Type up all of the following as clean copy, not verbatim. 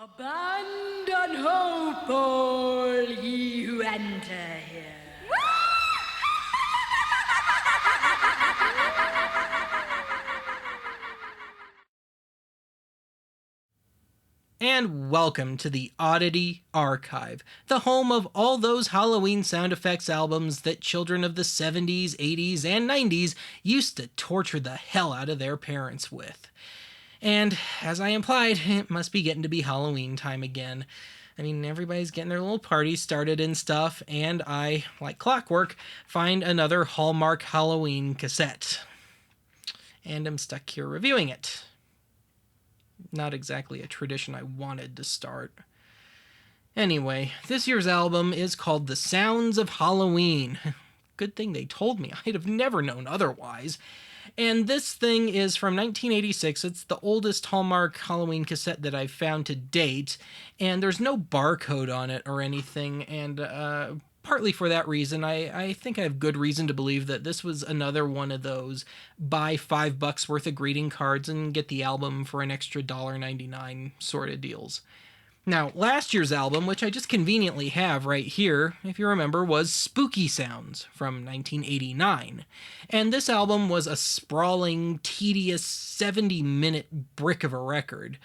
Abandon hope, all ye who enter here. And welcome to the Oddity Archive, the home of all those Halloween sound effects albums that children of the 70s, 80s, and 90s used to torture the hell out of their parents with. And, as I implied, it must be getting to be Halloween time again. I mean, everybody's getting their little parties started and stuff, and I, like clockwork, find another Hallmark Halloween cassette. And I'm stuck here reviewing it. Not exactly a tradition I wanted to start. Anyway, this year's album is called The Sounds of Halloween. Good thing they told me. I'd have never known otherwise. And this thing is from 1986. It's the oldest Hallmark Halloween cassette that I've found to date, and there's no barcode on it or anything, and partly for that reason, I think I have good reason to believe that this was another one of those buy $5 worth of greeting cards and get the album for an extra $1.99 sort of deals. Now, last year's album, which I just conveniently have right here, if you remember, was Spooky Sounds from 1989. And this album was a sprawling, tedious 70-minute brick of a record.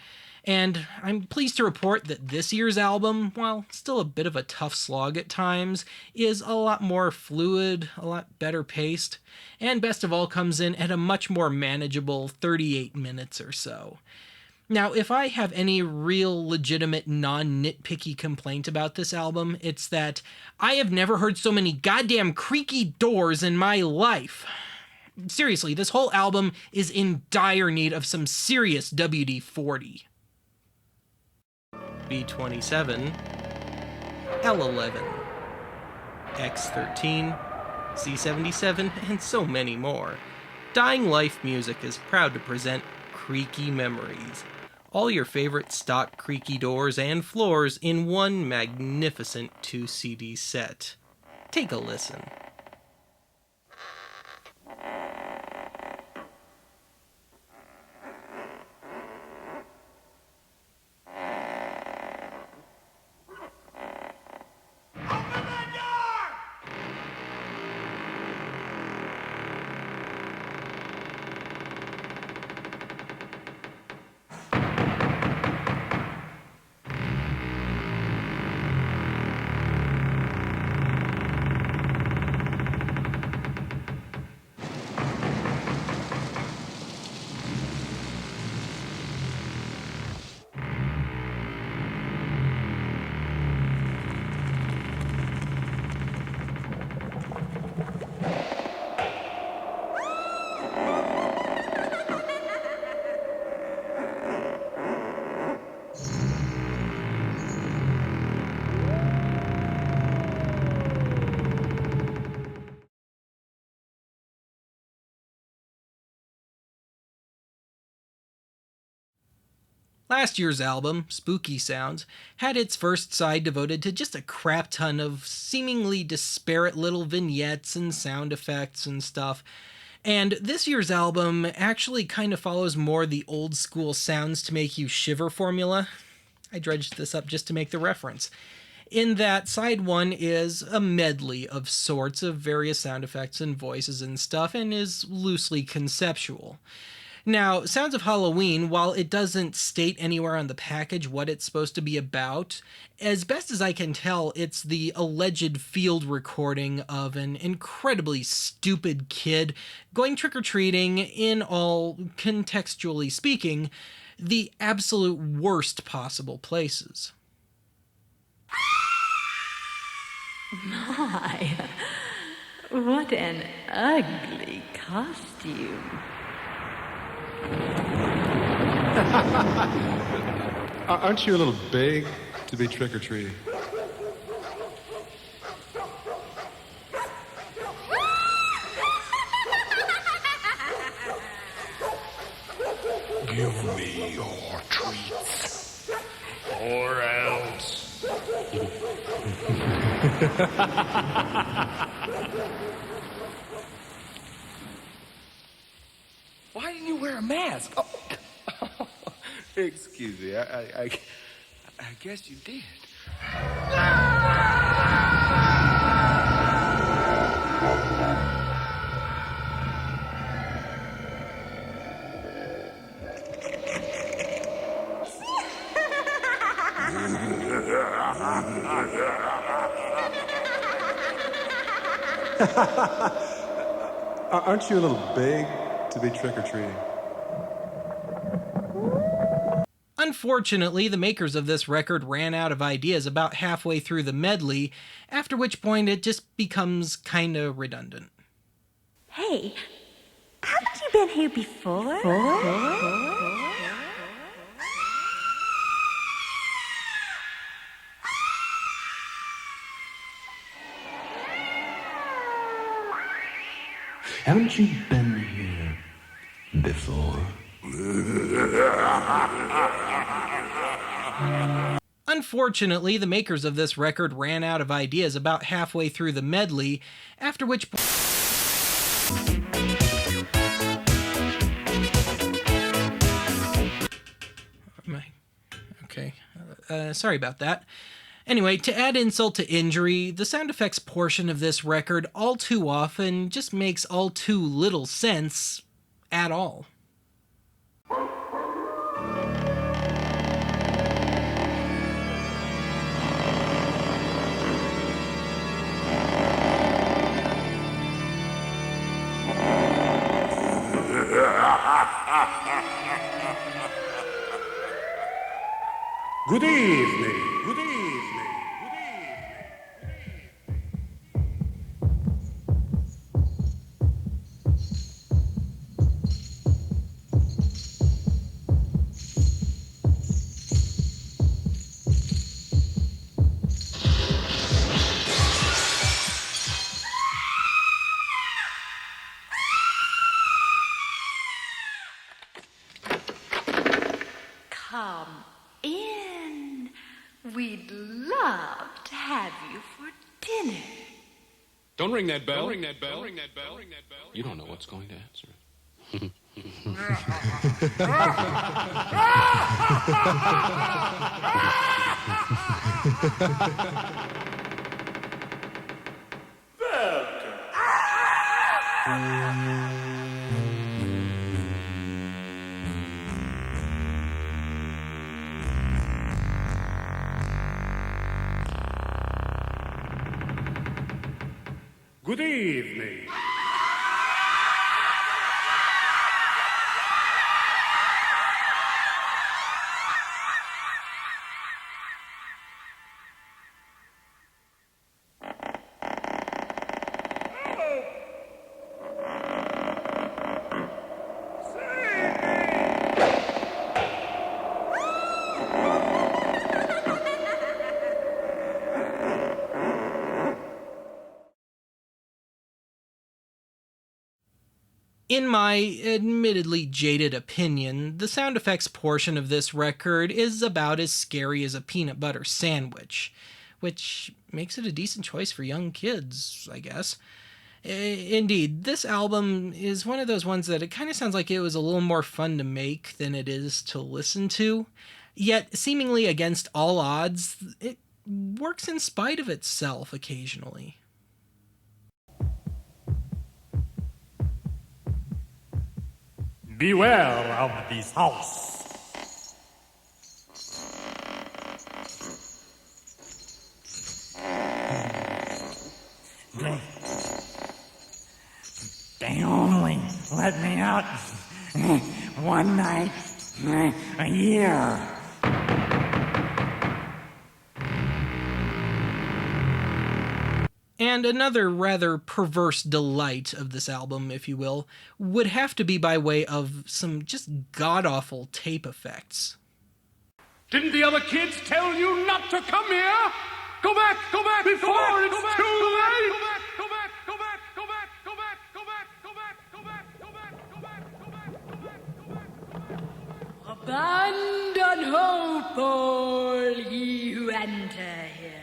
And I'm pleased to report that this year's album, while still a bit of a tough slog at times, is a lot more fluid, a lot better paced, and best of all comes in at a much more manageable 38 minutes or so. Now, if I have any real legitimate non-nitpicky complaint about this album, it's that I have never heard so many goddamn creaky doors in my life. Seriously, this whole album is in dire need of some serious WD-40. B27, L11, X13, C77, and so many more. Dying Life Music is proud to present Creaky Memories. All your favorite stock creaky doors and floors in one magnificent 2-CD set. Take a listen. Last year's album, Spooky Sounds, had its first side devoted to just a crap ton of seemingly disparate little vignettes and sound effects and stuff. And this year's album actually kind of follows more the old school sounds to make you shiver formula. I dredged this up just to make the reference. In that, side one is a medley of sorts of various sound effects and voices and stuff, and is loosely conceptual. Now, Sounds of Halloween, while it doesn't state anywhere on the package what it's supposed to be about, as best as I can tell, it's the alleged field recording of an incredibly stupid kid going trick-or-treating in all, contextually speaking, the absolute worst possible places. My, what an ugly costume. Aren't you a little big to be trick-or-treating? Give me your treats, or else. Why didn't you wear a mask? Oh. Excuse me, I guess you did. Aren't you a little big to be trick-or-treating? Unfortunately, the makers of this record ran out of ideas about halfway through the medley, after which point it just becomes kinda redundant. Hey, haven't you been here before? Haven't you been here before? Unfortunately, the makers of this record ran out of ideas about halfway through the medley, after which point... Okay, sorry about that. Anyway, to add insult to injury, the sound effects portion of this record all too often just makes all too little sense at all. Good evening. Good evening. Good evening. Come in. We'd love to have you for dinner. Don't ring that bell. Don't ring that bell. Don't ring that bell. Don't ring that bell. You don't know what's going to answer it. Good evening. In my admittedly jaded opinion, the sound effects portion of this record is about as scary as a peanut butter sandwich, which makes it a decent choice for young kids, I guess. Indeed, this album is one of those ones that it kind of sounds like it was a little more fun to make than it is to listen to, yet seemingly against all odds, it works in spite of itself occasionally. Beware of this house. They only let me out one night a year. And another rather perverse delight of this album, if you will, would have to be by way of some just god-awful tape effects. Didn't the other kids tell you not to come here? Go back before it's too late. Go back. Abandon hope, all ye who enter here.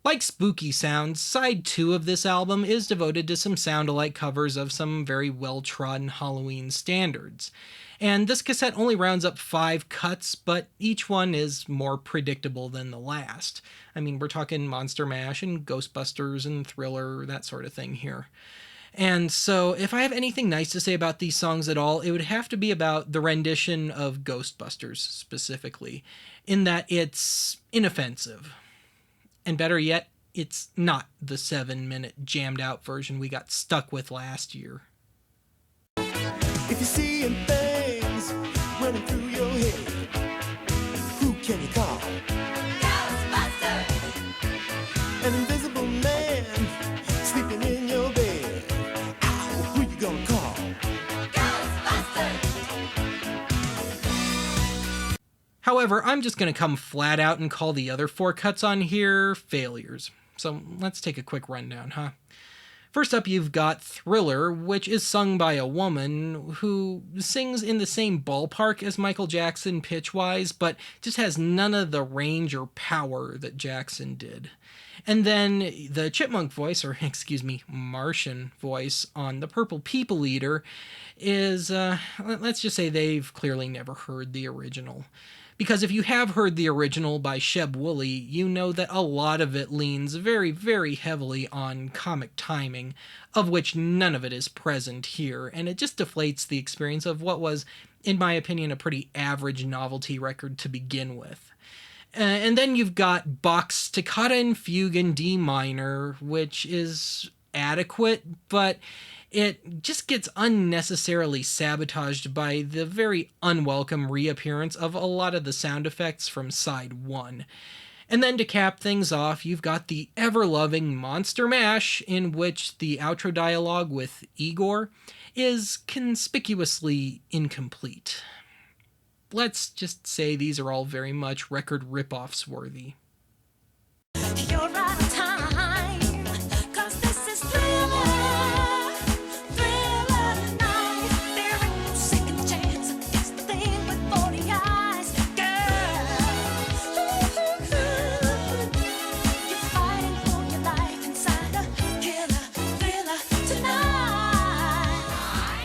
Like Spooky Sounds, side 2 of this album is devoted to some sound-alike covers of some very well-trodden Halloween standards. And this cassette only rounds up 5 cuts, but each one is more predictable than the last. I mean, we're talking Monster Mash and Ghostbusters and Thriller, that sort of thing here. And so, if I have anything nice to say about these songs at all, it would have to be about the rendition of Ghostbusters specifically, in that it's inoffensive. And better yet, it's not the 7-minute jammed out version we got stuck with last year. If you're seeing things running through your head, who can you call? Ghostbusters! An invisible man sleeping in your bed. Ow, who you gonna call? Ghostbusters! However, I'm just going to come flat out and call the other 4 cuts on here failures. So let's take a quick rundown, huh? First up, you've got Thriller, which is sung by a woman who sings in the same ballpark as Michael Jackson pitch-wise, but just has none of the range or power that Jackson did. And then the chipmunk voice, or excuse me, Martian voice on the Purple People Eater is, let's just say they've clearly never heard the original. Because if you have heard the original by Sheb Wooley, you know that a lot of it leans very, very heavily on comic timing, of which none of it is present here, and it just deflates the experience of what was, in my opinion, a pretty average novelty record to begin with. And then you've got Bach's Toccata and Fugue in D minor, which is adequate, but it just gets unnecessarily sabotaged by the very unwelcome reappearance of a lot of the sound effects from side 1. And then to cap things off, you've got the ever-loving Monster Mash, in which the outro dialogue with Igor is conspicuously incomplete. Let's just say these are all very much record rip-offs worthy. You're out of time, 'cause this is Thriller, Thriller tonight. There ain't no second chance, it's the thing with 40 eyes. Girl, you're fighting for your life inside a killer thriller tonight.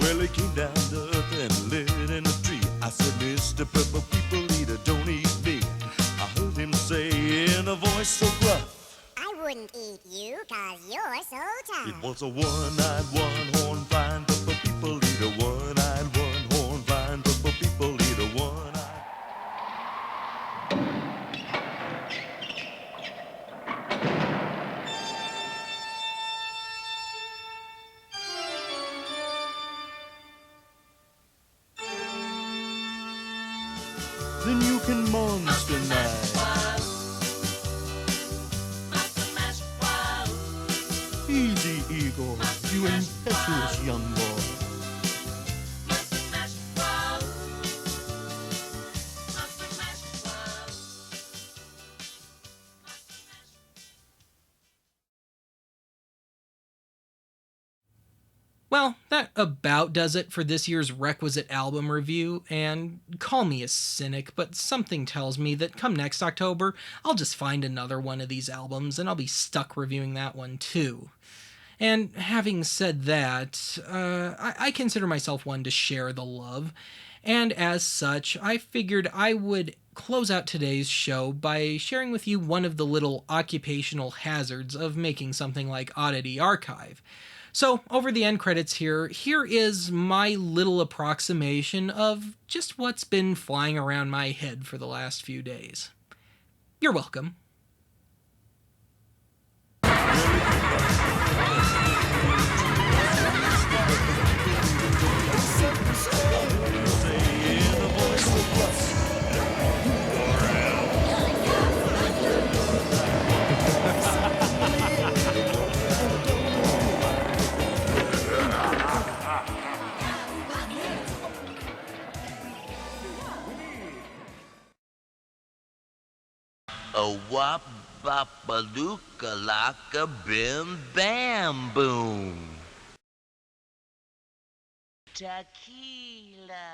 Well, he came down to earth and lit in a tree. I said, Mr. Purple People Eater, don't eat me. I heard him say in a voice so gruff, I wouldn't eat you 'cause you're so tough. it was a one-eyed, one-horn blind Purple People Eater, one-eyed, one-horn blind Purple People Eater, one-eyed. Then you can monster night. Easy, Igor, you impetuous young boy. Well, that about does it for this year's requisite album review, and call me a cynic, but something tells me that come next October, I'll just find another one of these albums and I'll be stuck reviewing that one too. And having said that, I consider myself one to share the love, and as such, I figured I would close out today's show by sharing with you one of the little occupational hazards of making something like Oddity Archive. So, over the end credits here is my little approximation of just what's been flying around my head for the last few days. You're welcome. A wop bop a looka laka bim bam boom. tequila.